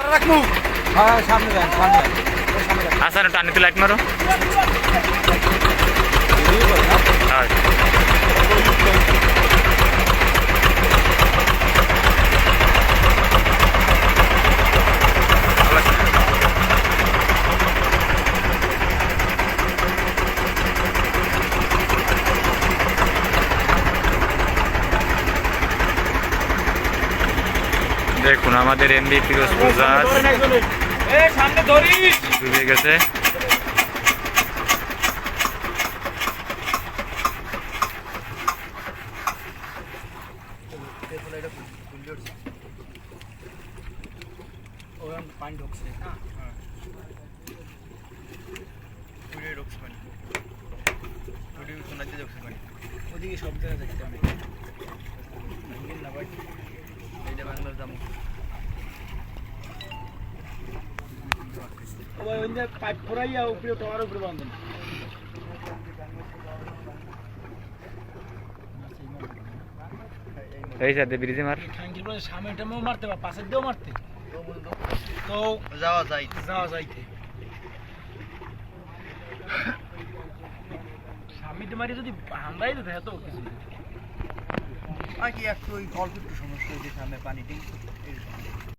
রাখমু হ্যাঁ সামনে যান সামনে আসান টানি তো লাইট মারো হ্যাঁ দেখুন আমাদের এমবি ফিরোজপুর জাহাজ ডুবে গেছে। পানি ঢুকছে না ওদিকে সব জায়গায় দেখতে অনেক না ভাই এইটা বাংলার দাম ওই ওইটা পাইপ ফোরাইয়া উপরে টাওয়ার উপরে বাঁধেন এই সাথে ব্রিজে মার ট্যাঙ্কির পরে সামনেটা মারতে বা পাশের দিয়েও মারতে তো যাওয়া যাইতে সামনে মারি যদি হামরাই দিতে এত কিছু আর কি একটু ওই অল্প একটু সমস্যা হয়েছে সামনে পানি